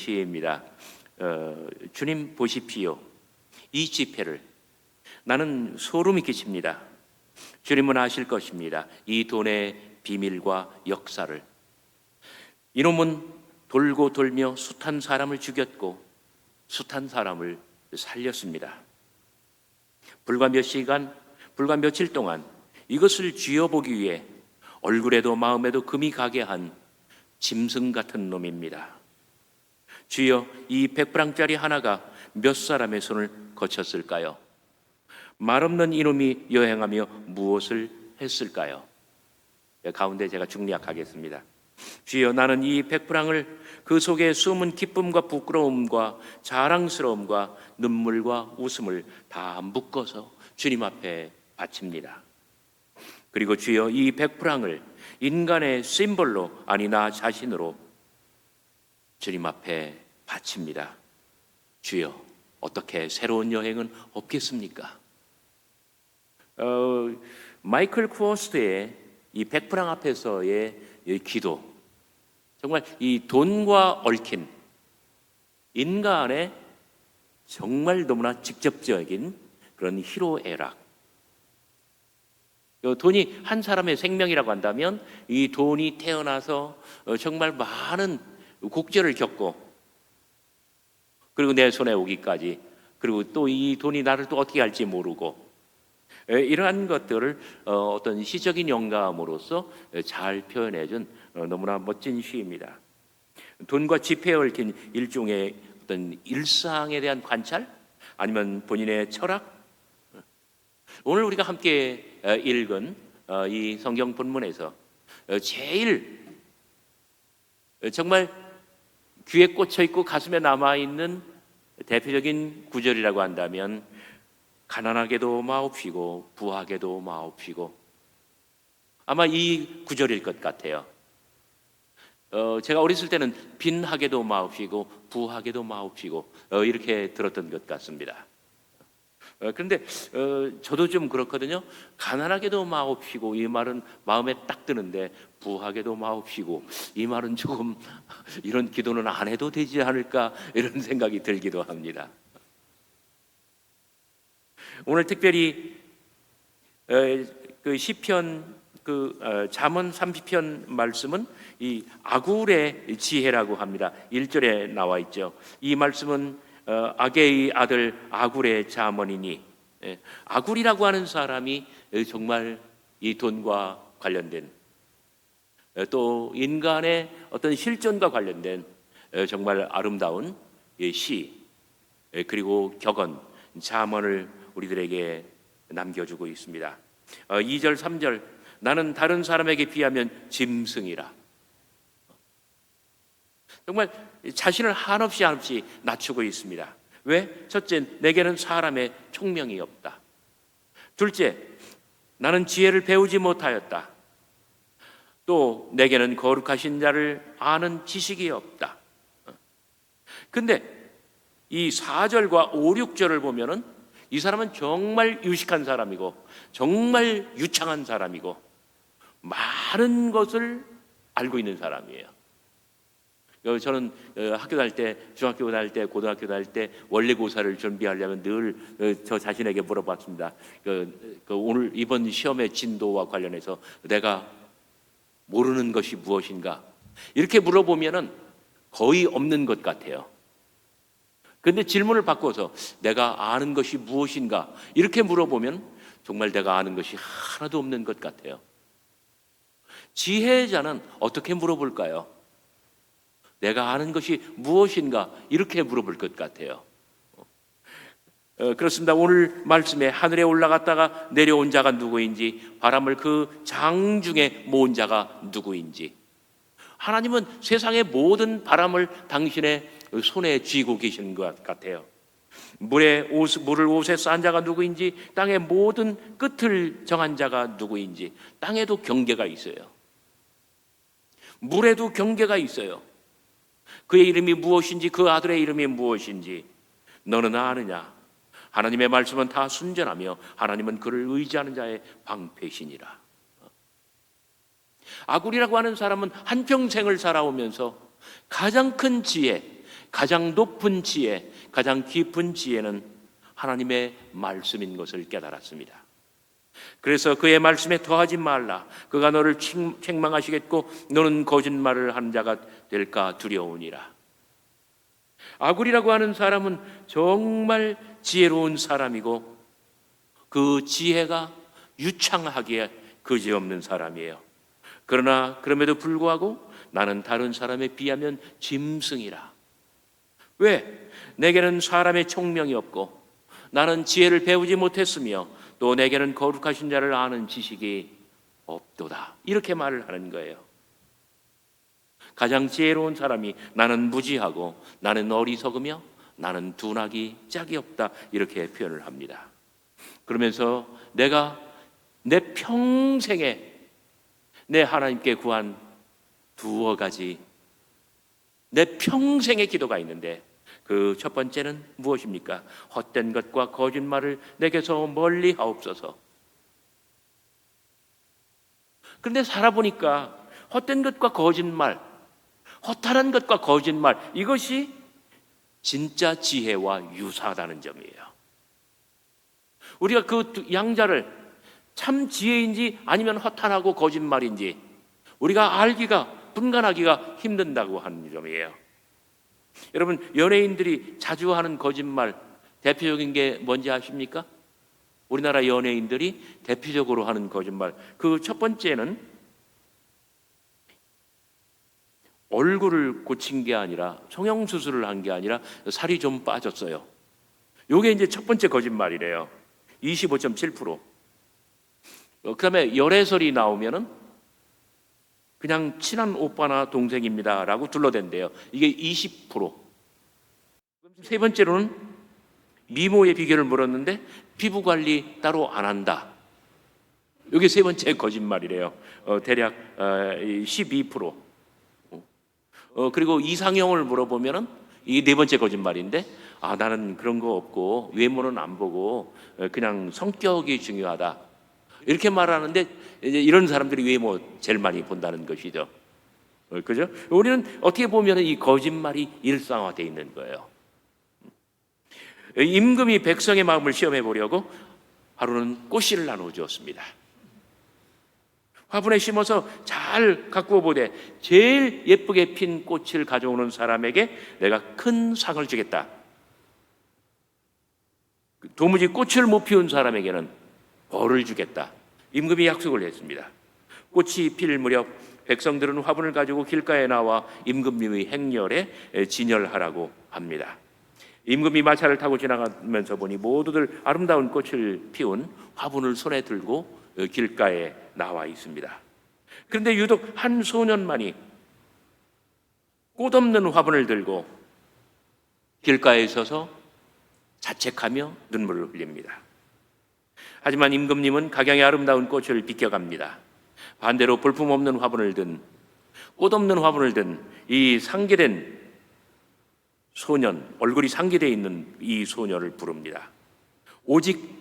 시입니다. 주님 보십시오. 이 지폐를 나는 소름이 끼칩니다. 주님은 아실 것입니다. 이 돈의 비밀과 역사를. 이놈은 돌고 돌며 숱한 사람을 죽였고 숱한 사람을 살렸습니다. 불과 몇 시간, 불과 며칠 동안 이것을 쥐어보기 위해 얼굴에도 마음에도 금이 가게 한 짐승 같은 놈입니다. 주여, 이 100프랑짜리 하나가 몇 사람의 손을 거쳤을까요? 말없는 이놈이 여행하며 무엇을 했을까요? 가운데 제가 중리학하겠습니다. 주여, 나는 이 100프랑을 그 속에 숨은 기쁨과 부끄러움과 자랑스러움과 눈물과 웃음을 다 묶어서 주님 앞에 바칩니다. 그리고 주여, 이 100프랑을 인간의 심볼로, 아니 나 자신으로 주님 앞에 바칩니다. 주여, 어떻게 새로운 여행은 없겠습니까? 마이클 쿠어스트의 이 100프랑 앞에서의 이 기도, 정말 이 돈과 얽힌 인간의 정말 너무나 직접적인 그런 희로애락. 돈이 한 사람의 생명이라고 한다면 이 돈이 태어나서 정말 많은 곡절을 겪고 그리고 내 손에 오기까지, 그리고 또 이 돈이 나를 또 어떻게 할지 모르고, 이러한 것들을 어떤 시적인 영감으로서 잘 표현해준 너무나 멋진 시입니다. 돈과 지폐에 얽힌 일종의 어떤 일상에 대한 관찰, 아니면 본인의 철학. 오늘 우리가 함께 읽은 이 성경 본문에서 제일 정말 귀에 꽂혀 있고 가슴에 남아 있는 대표적인 구절이라고 한다면, 가난하게도 마옵시고 부하게도 마옵시고, 아마 이 구절일 것 같아요. 제가 어렸을 때는 빈하게도 마옵시고 부하게도 마옵시고 이렇게 들었던 것 같습니다. 그런데 저도 좀 그렇거든요. 가난하게도 마옵시고, 이 말은 마음에 딱 드는데, 부하게도 마옵시고, 이 말은 조금 이런 기도는 안 해도 되지 않을까, 이런 생각이 들기도 합니다. 오늘 특별히 그 시편, 잠언 30편 말씀은 이 아굴의 지혜라고 합니다. 1절에 나와 있죠. 이 말씀은 아게의 아들 아굴의 잠언이니, 아굴이라고 하는 사람이 정말 이 돈과 관련된, 또 인간의 어떤 실존과 관련된 정말 아름다운 시, 그리고 격언, 잠언을 우리들에게 남겨주고 있습니다. 2절 3절, 나는 다른 사람에게 비하면 짐승이라. 정말 자신을 한없이 낮추고 있습니다. 왜? 첫째, 내게는 사람의 총명이 없다. 둘째, 나는 지혜를 배우지 못하였다. 또 내게는 거룩하신 자를 아는 지식이 없다. 근데 이 4절과 5, 6절을 보면은 이 사람은 정말 유식한 사람이고 정말 유창한 사람이고 많은 것을 알고 있는 사람이에요. 저는 학교 다닐 때, 중학교 다닐 때, 고등학교 다닐 때 원래고사를 준비하려면 늘 저 자신에게 물어봤습니다. 오늘 이번 시험의 진도와 관련해서 내가 모르는 것이 무엇인가? 이렇게 물어보면은 거의 없는 것 같아요. 그런데 질문을 바꿔서 내가 아는 것이 무엇인가? 이렇게 물어보면 정말 내가 아는 것이 하나도 없는 것 같아요. 지혜자는 어떻게 물어볼까요? 내가 아는 것이 무엇인가? 이렇게 물어볼 것 같아요. 그렇습니다. 오늘 말씀에 하늘에 올라갔다가 내려온 자가 누구인지, 바람을 그 장중에 모은 자가 누구인지, 하나님은 세상의 모든 바람을 당신의 손에 쥐고 계시는 것 같아요. 물을 옷에 싼 자가 누구인지, 땅의 모든 끝을 정한 자가 누구인지. 땅에도 경계가 있어요. 물에도 경계가 있어요. 그의 이름이 무엇인지, 그 아들의 이름이 무엇인지 너는 아느냐? 하나님의 말씀은 다 순전하며 하나님은 그를 의지하는 자의 방패시니라. 아굴이라고 하는 사람은 한평생을 살아오면서 가장 큰 지혜, 가장 높은 지혜, 가장 깊은 지혜는 하나님의 말씀인 것을 깨달았습니다. 그래서 그의 말씀에 더하지 말라. 그가 너를 책망하시겠고 너는 거짓말을 하는 자가 될까 두려우니라. 아굴이라고 하는 사람은 정말 지혜로운 사람이고 그 지혜가 유창하기에 그지없는 사람이에요. 그러나 그럼에도 불구하고 나는 다른 사람에 비하면 짐승이라. 왜? 내게는 사람의 총명이 없고 나는 지혜를 배우지 못했으며 또 내게는 거룩하신 자를 아는 지식이 없도다. 이렇게 말을 하는 거예요. 가장 지혜로운 사람이 나는 무지하고 나는 어리석으며 나는 둔하기 짝이 없다. 이렇게 표현을 합니다. 그러면서 내가 내 평생에 내 하나님께 구한 두어 가지 내 평생의 기도가 있는데 그 첫 번째는 무엇입니까? 헛된 것과 거짓말을 내게서 멀리 하옵소서. 그런데 살아보니까 헛된 것과 거짓말, 허탄한 것과 거짓말, 이것이 진짜 지혜와 유사하다는 점이에요. 우리가 그 양자를 참 지혜인지 아니면 허탄하고 거짓말인지 우리가 알기가, 분간하기가 힘든다고 하는 점이에요. 여러분, 연예인들이 자주 하는 거짓말 대표적인 게 뭔지 아십니까? 우리나라 연예인들이 대표적으로 하는 거짓말, 그 첫 번째는 얼굴을 고친 게 아니라 성형수술을 한 게 아니라 살이 좀 빠졌어요. 이게 이제 첫 번째 거짓말이래요. 25.7%. 그다음에 열애설이 나오면은 그냥 친한 오빠나 동생입니다라고 둘러댄대요. 이게 20%. 세 번째로는 미모의 비결을 물었는데 피부 관리 따로 안 한다. 이게 세 번째 거짓말이래요. 대략 12%. 그리고 이상형을 물어보면은 이게 네 번째 거짓말인데 나는 그런 거 없고 외모는 안 보고 그냥 성격이 중요하다. 이렇게 말하는데 이제 이런 사람들이 외모 제일 많이 본다는 것이죠. 그죠? 우리는 어떻게 보면 이 거짓말이 일상화되어 있는 거예요. 임금이 백성의 마음을 시험해 보려고 하루는 꽃씨를 나누어 주었습니다. 화분에 심어서 잘 가꾸어 보되 제일 예쁘게 핀 꽃을 가져오는 사람에게 내가 큰 상을 주겠다. 도무지 꽃을 못 피운 사람에게는 벌을 주겠다. 임금이 약속을 했습니다. 꽃이 필 무렵 백성들은 화분을 가지고 길가에 나와 임금님의 행렬에 진열하라고 합니다. 임금이 마차를 타고 지나가면서 보니 모두들 아름다운 꽃을 피운 화분을 손에 들고 길가에 나와 있습니다. 그런데 유독 한 소년만이 꽃 없는 화분을 들고 길가에 서서 자책하며 눈물을 흘립니다. 하지만 임금님은 각양의 아름다운 꽃을 비껴갑니다. 반대로 볼품없는 화분을 든, 꽃 없는 화분을 든 이 상계된 소년, 얼굴이 상계되어 있는 이 소년을 부릅니다. 오직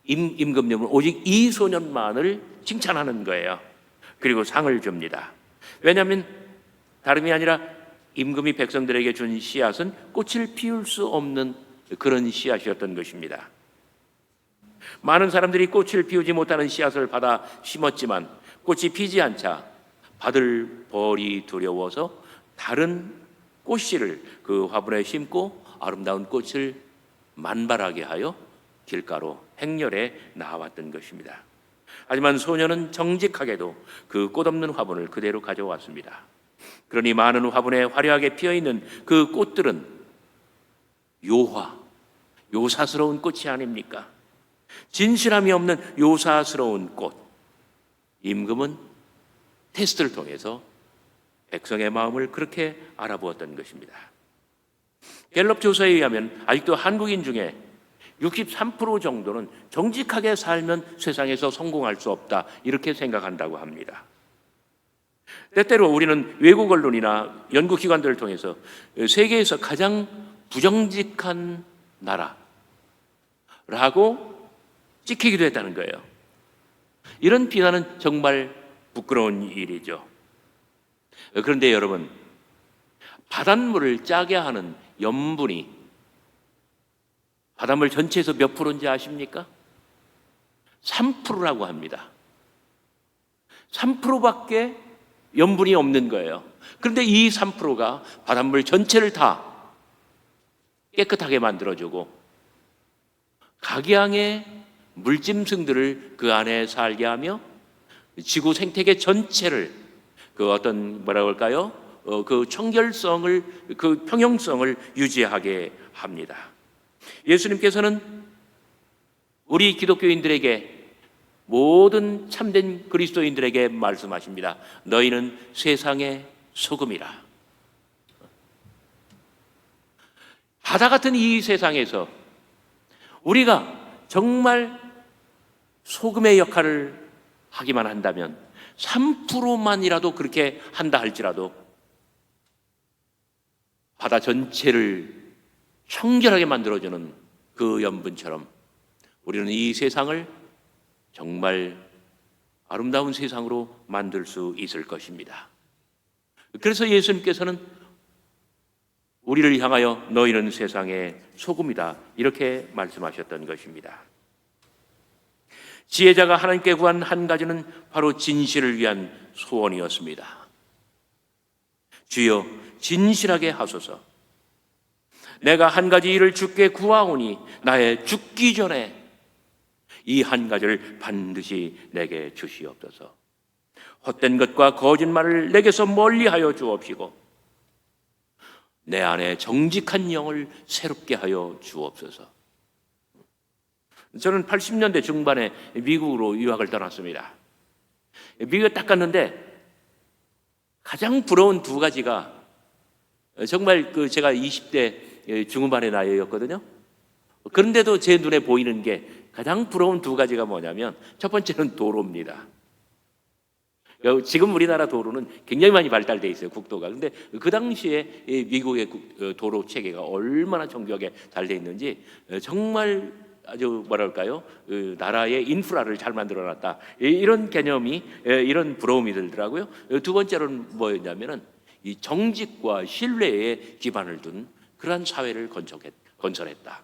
임금님은 오직 이 소년만을 칭찬하는 거예요. 그리고 상을 줍니다. 왜냐하면 다름이 아니라 임금이 백성들에게 준 씨앗은 꽃을 피울 수 없는 그런 씨앗이었던 것입니다. 많은 사람들이 꽃을 피우지 못하는 씨앗을 받아 심었지만 꽃이 피지 않자 받을 벌이 두려워서 다른 꽃씨를 그 화분에 심고 아름다운 꽃을 만발하게 하여 길가로 행렬에 나왔던 것입니다. 하지만 소년은 정직하게도 그 꽃 없는 화분을 그대로 가져왔습니다. 그러니 많은 화분에 화려하게 피어있는 그 꽃들은 요사스러운 꽃이 아닙니까? 진실함이 없는 요사스러운 꽃. 임금은 테스트를 통해서 백성의 마음을 그렇게 알아보았던 것입니다. 갤럽 조사에 의하면 아직도 한국인 중에 63% 정도는 정직하게 살면 세상에서 성공할 수 없다, 이렇게 생각한다고 합니다. 때때로 우리는 외국 언론이나 연구기관들을 통해서 세계에서 가장 부정직한 나라라고 찍히기도 했다는 거예요. 이런 비난은 정말 부끄러운 일이죠. 그런데 여러분, 바닷물을 짜게 하는 염분이 바닷물 전체에서 몇 프로인지 아십니까? 3%라고 합니다. 3%밖에 염분이 없는 거예요. 그런데 이 3%가 바닷물 전체를 다 깨끗하게 만들어주고 각양의 물짐승들을 그 안에 살게 하며 지구 생태계 전체를 그 어떤 뭐라고 할까요? 그 청결성을, 그 평형성을 유지하게 합니다. 예수님께서는 우리 기독교인들에게, 모든 참된 그리스도인들에게 말씀하십니다. 너희는 세상의 소금이라. 바다 같은 이 세상에서 우리가 정말 소금의 역할을 하기만 한다면, 3%만이라도 그렇게 한다 할지라도 바다 전체를 청결하게 만들어주는 그 염분처럼 우리는 이 세상을 정말 아름다운 세상으로 만들 수 있을 것입니다. 그래서 예수님께서는 우리를 향하여 너희는 세상의 소금이다, 이렇게 말씀하셨던 것입니다. 지혜자가 하나님께 구한 한 가지는 바로 진실을 위한 소원이었습니다. 주여 진실하게 하소서. 내가 한 가지 일을 주께 구하오니 나의 죽기 전에 이 한 가지를 반드시 내게 주시옵소서. 헛된 것과 거짓말을 내게서 멀리하여 주옵시고 내 안에 정직한 영을 새롭게 하여 주옵소서. 저는 80년대 중반에 미국으로 유학을 떠났습니다. 미국에 딱 갔는데 가장 부러운 두 가지가, 정말 제가 20대 중후반의 나이였거든요. 그런데도 제 눈에 보이는 게 가장 부러운 두 가지가 뭐냐면, 첫 번째는 도로입니다. 지금 우리나라 도로는 굉장히 많이 발달되어 있어요, 국도가. 그런데 그 당시에 미국의 도로 체계가 얼마나 정교하게 잘 되어 있는지 정말 아주 뭐랄까요, 나라의 인프라를 잘 만들어놨다, 이런 개념이, 이런 부러움이 들더라고요. 두 번째로는 뭐였냐면은 이 정직과 신뢰에 기반을 둔 그러한 사회를 건설했다.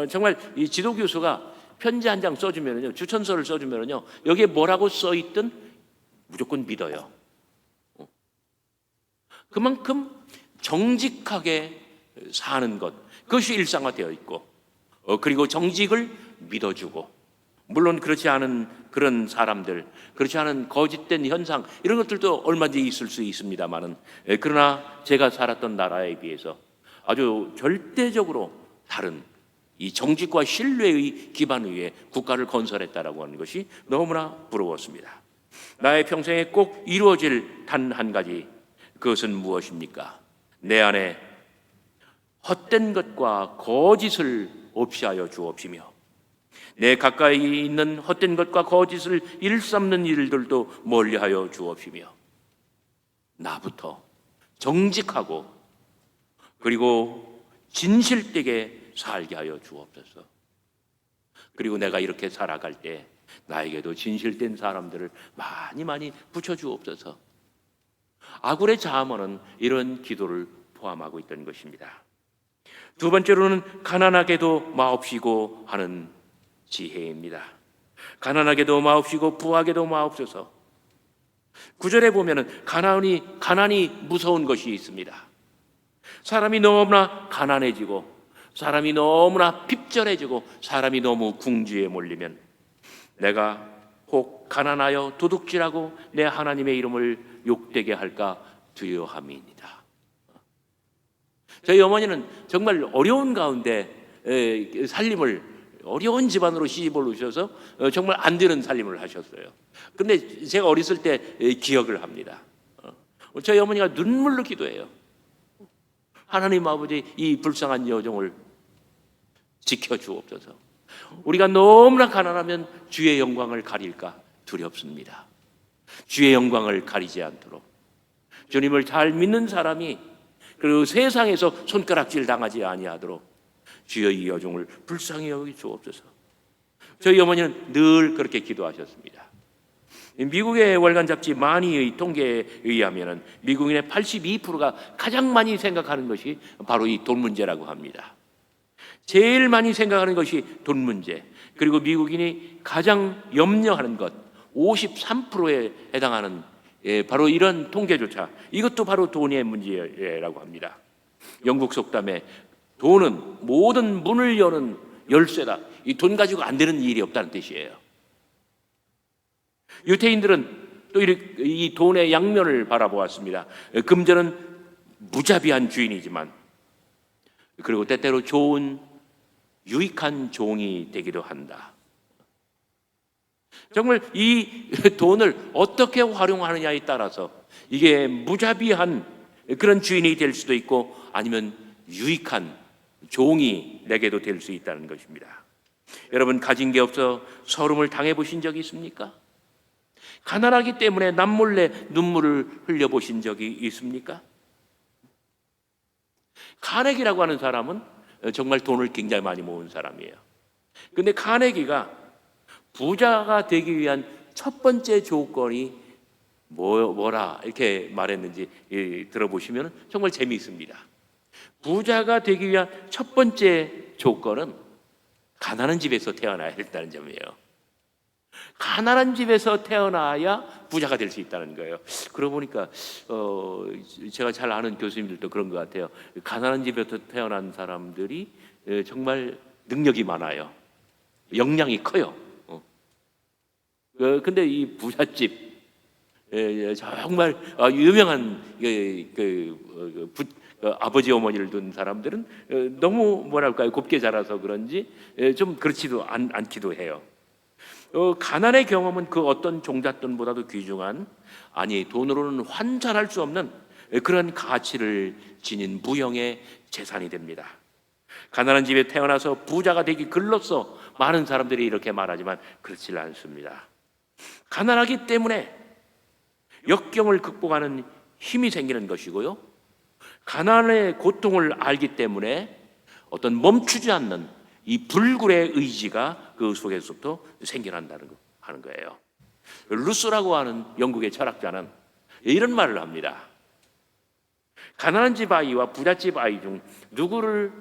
정말 이 지도 교수가 편지 한 장 써주면요, 추천서를 써주면요, 여기에 뭐라고 써있든 무조건 믿어요. 그만큼 정직하게 사는 것, 그것이 일상화되어 있고, 그리고 정직을 믿어주고, 물론 그렇지 않은 그런 사람들, 그렇지 않은 거짓된 현상, 이런 것들도 얼마든지 있을 수 있습니다만은, 그러나 제가 살았던 나라에 비해서 아주 절대적으로 다른 이 정직과 신뢰의 기반 위에 국가를 건설했다라고 하는 것이 너무나 부러웠습니다. 나의 평생에 꼭 이루어질 단 한 가지, 그것은 무엇입니까? 내 안에 헛된 것과 거짓을 없이 하여 주옵시며 내 가까이 있는 헛된 것과 거짓을 일삼는 일들도 멀리하여 주옵시며 나부터 정직하고 그리고 진실되게 살게 하여 주옵소서. 그리고 내가 이렇게 살아갈 때 나에게도 진실된 사람들을 많이 붙여주옵소서. 아굴의 잠언은 이런 기도를 포함하고 있던 것입니다. 두 번째로는 가난하게도 마옵시고 하는 지혜입니다. 가난하게도 마옵시고 부하게도 마옵소서. 9절에 보면은 가난이 무서운 것이 있습니다. 사람이 너무나 가난해지고, 사람이 너무나 핍절해지고, 사람이 너무 궁지에 몰리면 내가 혹 가난하여 도둑질하고 내 하나님의 이름을 욕되게 할까 두려워함이니이다. 저희 어머니는 정말 어려운 가운데 살림을, 어려운 집안으로 시집을 오셔서 정말 안 되는 살림을 하셨어요. 근데 제가 어렸을 때 기억을 합니다. 저희 어머니가 눈물로 기도해요. 하나님 아버지, 이 불쌍한 여종을 지켜주옵소서. 우리가 너무나 가난하면 주의 영광을 가릴까 두렵습니다. 주의 영광을 가리지 않도록 주님을 잘 믿는 사람이, 그리고 세상에서 손가락질 당하지 아니하도록 주여 이 여종을 불쌍히 여기 주옵소서. 저희 어머니는 늘 그렇게 기도하셨습니다. 미국의 월간 잡지 마니의 통계에 의하면 미국인의 82%가 가장 많이 생각하는 것이 바로 이 돈 문제라고 합니다. 제일 많이 생각하는 것이 돈 문제. 그리고 미국인이 가장 염려하는 것 53%에 해당하는 바로 이런 통계조차 이것도 바로 돈의 문제라고 합니다. 영국 속담에 돈은 모든 문을 여는 열쇠다. 이 돈 가지고 안 되는 일이 없다는 뜻이에요. 유태인들은 또 이 돈의 양면을 바라보았습니다. 금전은 무자비한 주인이지만 그리고 때때로 좋은 유익한 종이 되기도 한다. 정말 이 돈을 어떻게 활용하느냐에 따라서 이게 무자비한 그런 주인이 될 수도 있고 아니면 유익한 종이 내게도 될 수 있다는 것입니다. 여러분, 가진 게 없어 서름을 당해 보신 적이 있습니까? 가난하기 때문에 남몰래 눈물을 흘려보신 적이 있습니까? 카네기라고 하는 사람은 정말 돈을 굉장히 많이 모은 사람이에요. 근데 카네기가 부자가 되기 위한 첫 번째 조건이 뭐라 이렇게 말했는지 들어보시면 정말 재미있습니다. 부자가 되기 위한 첫 번째 조건은 가난한 집에서 태어나야 했다는 점이에요. 가난한 집에서 태어나야 부자가 될 수 있다는 거예요. 그러고 보니까 제가 잘 아는 교수님들도 그런 것 같아요. 가난한 집에서 태어난 사람들이 정말 능력이 많아요. 역량이 커요. 근데 이 부잣집 정말 유명한 아버지 어머니를 둔 사람들은 너무 뭐랄까요, 곱게 자라서 그런지 좀 그렇지도 않기도 해요. 가난의 경험은 그 어떤 종잣돈보다도 귀중한, 아니 돈으로는 환산할 수 없는 그런 가치를 지닌 무형의 재산이 됩니다. 가난한 집에 태어나서 부자가 되기 글로써 많은 사람들이 이렇게 말하지만 그렇지 않습니다. 가난하기 때문에 역경을 극복하는 힘이 생기는 것이고요, 가난의 고통을 알기 때문에 어떤 멈추지 않는 이 불굴의 의지가 그 속에서부터 생겨난다는 거 하는 거예요. 루소라고 하는 영국의 철학자는 이런 말을 합니다. 가난한 집 아이와 부잣집 아이 중 누구를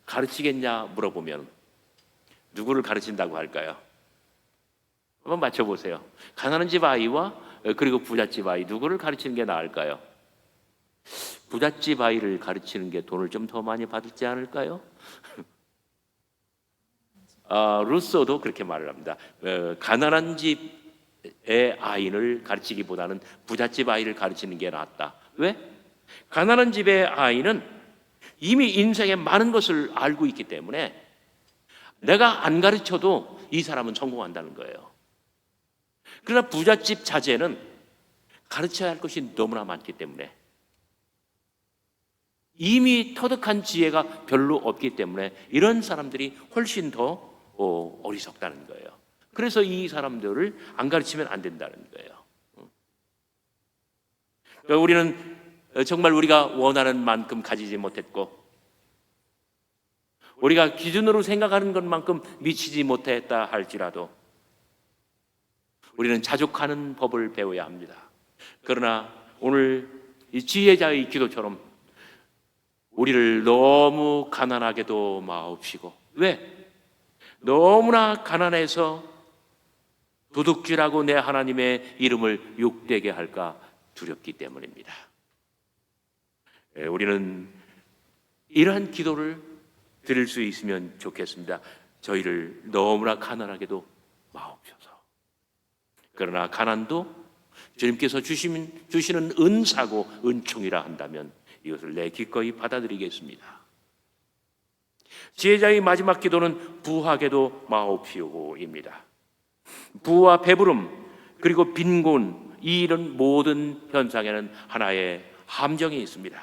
가르치겠냐 물어보면 누구를 가르친다고 할까요? 한번 맞춰보세요. 가난한 집 아이와 그리고 부잣집 아이 누구를 가르치는 게 나을까요? 부잣집 아이를 가르치는 게 돈을 좀 더 많이 받지 않을까요? 루소도 그렇게 말을 합니다. 가난한 집의 아이를 가르치기보다는 부잣집 아이를 가르치는 게 낫다. 왜? 가난한 집의 아이는 이미 인생에 많은 것을 알고 있기 때문에 내가 안 가르쳐도 이 사람은 성공한다는 거예요. 그러나 부잣집 자제는 가르쳐야 할 것이 너무나 많기 때문에 이미 터득한 지혜가 별로 없기 때문에 이런 사람들이 훨씬 더 어리석다는 거예요. 그래서 이 사람들을 안 가르치면 안 된다는 거예요. 그러니까 우리는 정말 우리가 원하는 만큼 가지지 못했고 우리가 기준으로 생각하는 것만큼 미치지 못했다 할지라도 우리는 자족하는 법을 배워야 합니다. 그러나 오늘 이 지혜자의 기도처럼 우리를 너무 가난하게도 마옵시고, 왜? 너무나 가난해서 도둑질하고 내 하나님의 이름을 욕되게 할까 두렵기 때문입니다. 우리는 이러한 기도를 드릴 수 있으면 좋겠습니다. 저희를 너무나 가난하게도 마옵소서. 그러나 가난도 주님께서 주시는 은사고 은총이라 한다면 이것을 내 기꺼이 받아들이겠습니다. 지혜자의 마지막 기도는 부하게도 마옵시오입니다. 부와 배부름 그리고 빈곤, 이런 모든 현상에는 하나의 함정이 있습니다.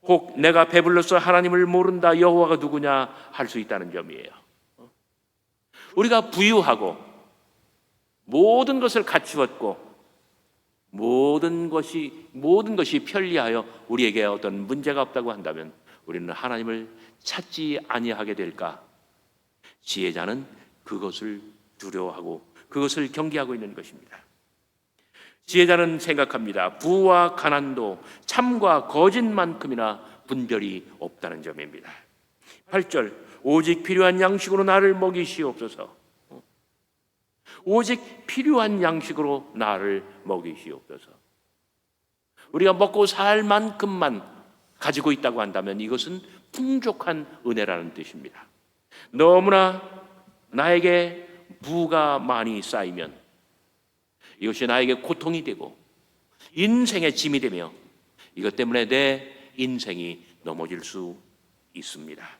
혹 내가 배불러서 하나님을 모른다, 여호와가 누구냐 할 수 있다는 점이에요. 우리가 부유하고 모든 것을 갖추었고 모든 것이 편리하여 우리에게 어떤 문제가 없다고 한다면 우리는 하나님을 찾지 아니하게 될까? 지혜자는 그것을 두려워하고 그것을 경계하고 있는 것입니다. 지혜자는 생각합니다. 부와 가난도 참과 거짓만큼이나 분별이 없다는 점입니다. 8절, 오직 필요한 양식으로 나를 먹이시옵소서. 오직 필요한 양식으로 나를 먹이시옵소서. 우리가 먹고 살 만큼만 가지고 있다고 한다면 이것은 풍족한 은혜라는 뜻입니다. 너무나 나에게 부가 많이 쌓이면 이것이 나에게 고통이 되고 인생의 짐이 되며 이것 때문에 내 인생이 넘어질 수 있습니다.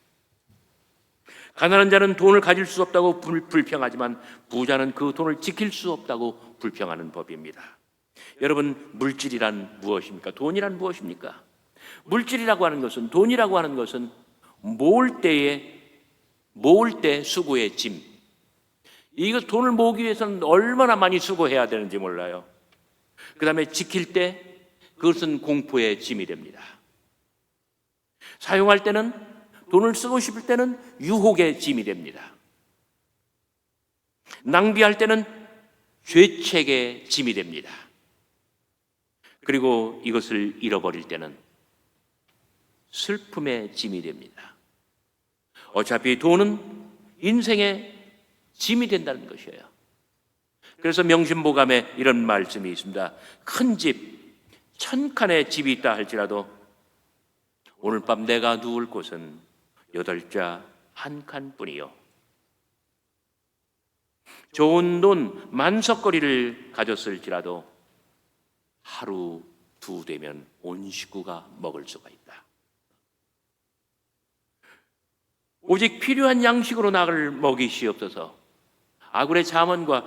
가난한 자는 돈을 가질 수 없다고 불평하지만 부자는 그 돈을 지킬 수 없다고 불평하는 법입니다. 여러분, 물질이란 무엇입니까? 돈이란 무엇입니까? 물질이라고 하는 것은, 돈이라고 하는 것은 모을 때 수고의 짐. 이거 돈을 모으기 위해서는 얼마나 많이 수고해야 되는지 몰라요. 그 다음에 지킬 때 그것은 공포의 짐이 됩니다. 사용할 때는, 돈을 쓰고 싶을 때는 유혹의 짐이 됩니다. 낭비할 때는 죄책의 짐이 됩니다. 그리고 이것을 잃어버릴 때는 슬픔의 짐이 됩니다. 어차피 돈은 인생의 짐이 된다는 것이에요. 그래서 명심보감에 이런 말씀이 있습니다. 큰 집, 1000칸의 집이 있다 할지라도 오늘 밤 내가 누울 곳은 8자 1칸뿐이요. 좋은 돈 만석거리를 가졌을지라도 하루 두 되면 온 식구가 먹을 수가 있다. 오직 필요한 양식으로 나를 먹이시옵소서. 아굴의 잠언과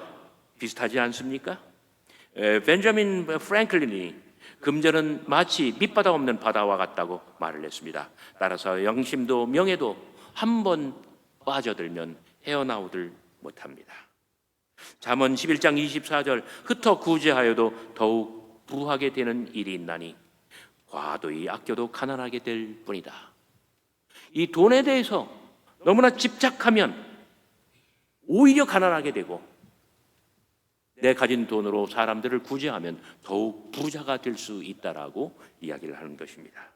비슷하지 않습니까? 벤자민 프랭클린이 금전은 마치 밑바닥 없는 바다와 같다고 말을 했습니다. 따라서 영심도 명예도 한 번 빠져들면 헤어나오질 못합니다. 잠언 11장 24절, 흩어 구제하여도 더욱 부하게 되는 일이 있나니 과도히 아껴도 가난하게 될 뿐이다. 이 돈에 대해서 너무나 집착하면 오히려 가난하게 되고, 내 가진 돈으로 사람들을 구제하면 더욱 부자가 될 수 있다라고 이야기를 하는 것입니다.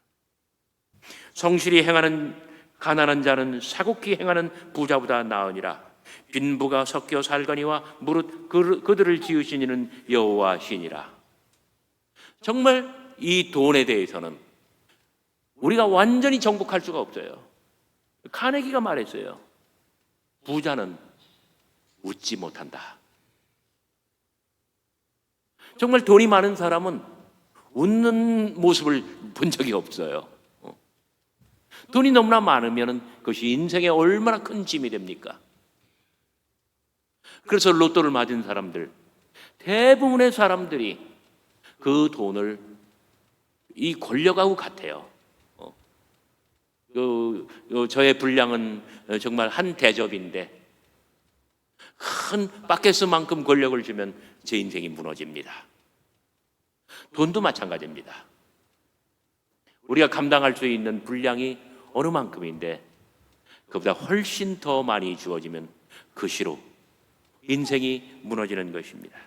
성실히 행하는 가난한 자는 사곡히 행하는 부자보다 나으니라. 빈부가 섞여 살거니와 무릇 그들을 지으신 이는 여호와시니라. 정말 이 돈에 대해서는 우리가 완전히 정복할 수가 없어요. 카네기가 말했어요. 부자는 웃지 못한다. 정말 돈이 많은 사람은 웃는 모습을 본 적이 없어요. 돈이 너무나 많으면 그것이 인생에 얼마나 큰 짐이 됩니까? 그래서 로또를 맞은 사람들, 대부분의 사람들이 그 돈을 이 권력하고 같아요. 저의 분량은 정말 한 대접인데 큰 바켓스만큼 권력을 주면 제 인생이 무너집니다. 돈도 마찬가지입니다. 우리가 감당할 수 있는 분량이 어느 만큼인데 그보다 훨씬 더 많이 주어지면 그 시로 인생이 무너지는 것입니다.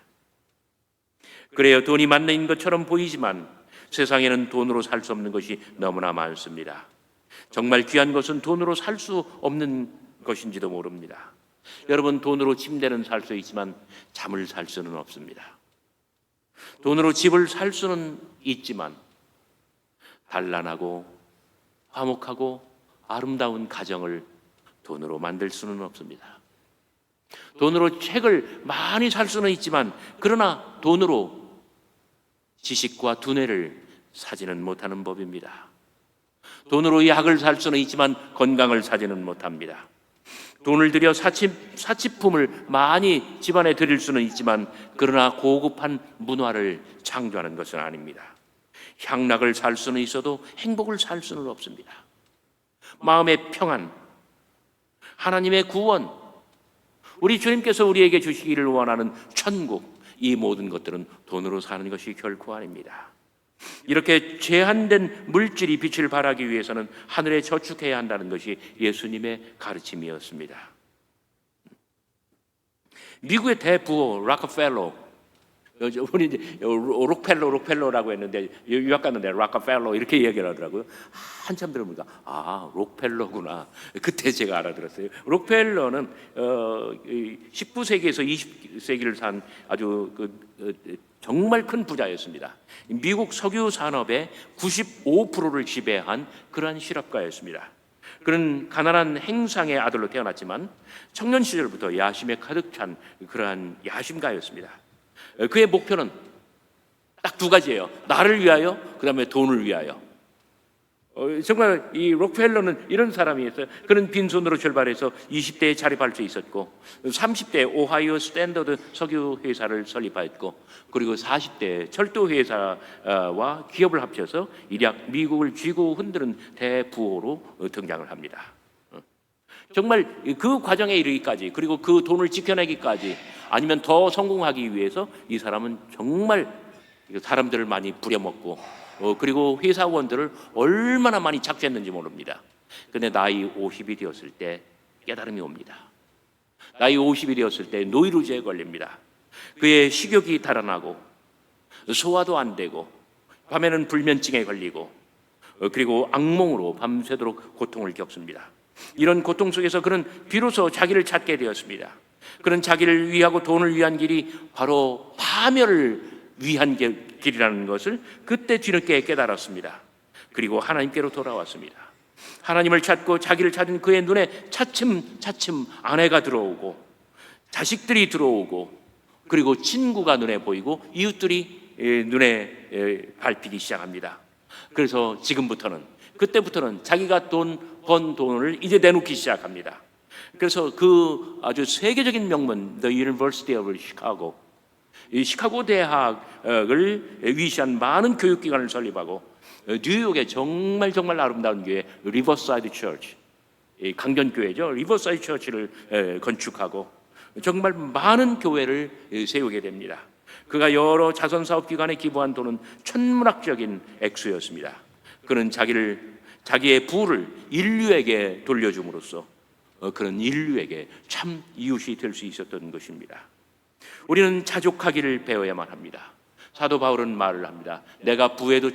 그래요, 돈이 많은 것처럼 보이지만 세상에는 돈으로 살 수 없는 것이 너무나 많습니다. 정말 귀한 것은 돈으로 살 수 없는 것인지도 모릅니다. 여러분, 돈으로 침대는 살 수 있지만 잠을 살 수는 없습니다. 돈으로 집을 살 수는 있지만 단란하고 화목하고 아름다운 가정을 돈으로 만들 수는 없습니다. 돈으로 책을 많이 살 수는 있지만 그러나 돈으로 지식과 두뇌를 사지는 못하는 법입니다. 돈으로 약을 살 수는 있지만 건강을 사지는 못합니다. 돈을 들여 사치품을 많이 집안에 드릴 수는 있지만 그러나 고급한 문화를 창조하는 것은 아닙니다. 향락을 살 수는 있어도 행복을 살 수는 없습니다. 마음의 평안, 하나님의 구원, 우리 주님께서 우리에게 주시기를 원하는 천국, 이 모든 것들은 돈으로 사는 것이 결코 아닙니다. 이렇게 제한된 물질이 빛을 발하기 위해서는 하늘에 저축해야 한다는 것이 예수님의 가르침이었습니다. 미국의 대부호 락펠러, 우리 이제 록펠러라고 했는데 유학 갔는데 락커펠러 이렇게 얘기를 하더라고요. 한참 들어보니까 록펠러구나. 그때 제가 알아들었어요. 록펠러는 19세기에서 20세기를 산 아주 정말 큰 부자였습니다. 미국 석유 산업의 95%를 지배한 그러한 실업가였습니다. 그는 가난한 행상의 아들로 태어났지만 청년 시절부터 야심에 가득 찬 그러한 야심가였습니다. 그의 목표는 딱 두 가지예요. 나를 위하여, 그 다음에 돈을 위하여. 정말 이 록펠러는 이런 사람이었어요. 그는 빈손으로 출발해서 20대에 자립할 수 있었고 30대에 오하이오 스탠더드 석유 회사를 설립하였고 그리고 40대에 철도 회사와 기업을 합쳐서 일약 미국을 쥐고 흔드는 대부호로 등장을 합니다. 정말 그 과정에 이르기까지 그리고 그 돈을 지켜내기까지 아니면 더 성공하기 위해서 이 사람은 정말 사람들을 많이 부려먹고 그리고 회사원들을 얼마나 많이 착취했는지 모릅니다. 그런데 나이 50이 되었을 때 깨달음이 옵니다. 나이 50이 되었을 때 노이로제에 걸립니다. 그의 식욕이 달아나고 소화도 안 되고 밤에는 불면증에 걸리고 그리고 악몽으로 밤새도록 고통을 겪습니다. 이런 고통 속에서 그는 비로소 자기를 찾게 되었습니다. 그는 자기를 위하고 돈을 위한 길이 바로 파멸을 위한 길이라는 것을 그때 뒤늦게 깨달았습니다. 그리고 하나님께로 돌아왔습니다. 하나님을 찾고 자기를 찾은 그의 눈에 차츰 아내가 들어오고 자식들이 들어오고 그리고 친구가 눈에 보이고 이웃들이 눈에 밟히기 시작합니다. 그래서 지금부터는 그때부터는 자기가 번 돈을 이제 내놓기 시작합니다. 그래서 그 아주 세계적인 명문 The University of Chicago 이 시카고 대학을 위시한 많은 교육기관을 설립하고 뉴욕의 정말 아름다운 교회 리버사이드 처치 강변교회죠. 리버사이드 처치를 건축하고 정말 많은 교회를 세우게 됩니다. 그가 여러 자선사업기관에 기부한 돈은 천문학적인 액수였습니다. 그는 자기의 부를 인류에게 돌려줌으로써 그런 인류에게 참 이웃이 될 수 있었던 것입니다. 우리는 자족하기를 배워야만 합니다. 사도 바울은 말을 합니다. 내가 부에도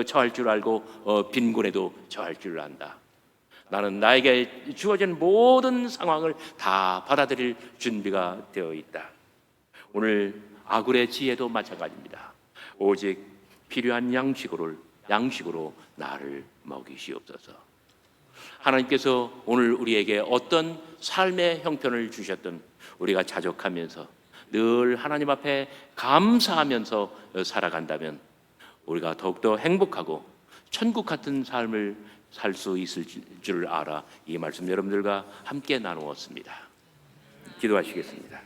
처할 줄 알고 빈곤에도 처할 줄 안다. 나는 나에게 주어진 모든 상황을 다 받아들일 준비가 되어 있다. 오늘 아굴의 지혜도 마찬가지입니다. 오직 필요한 양식으로 나를 먹이시옵소서. 하나님께서 오늘 우리에게 어떤 삶의 형편을 주셨든 우리가 자족하면서 늘 하나님 앞에 감사하면서 살아간다면 우리가 더욱더 행복하고 천국 같은 삶을 살 수 있을 줄 알아 이 말씀 여러분들과 함께 나누었습니다. 기도하시겠습니다.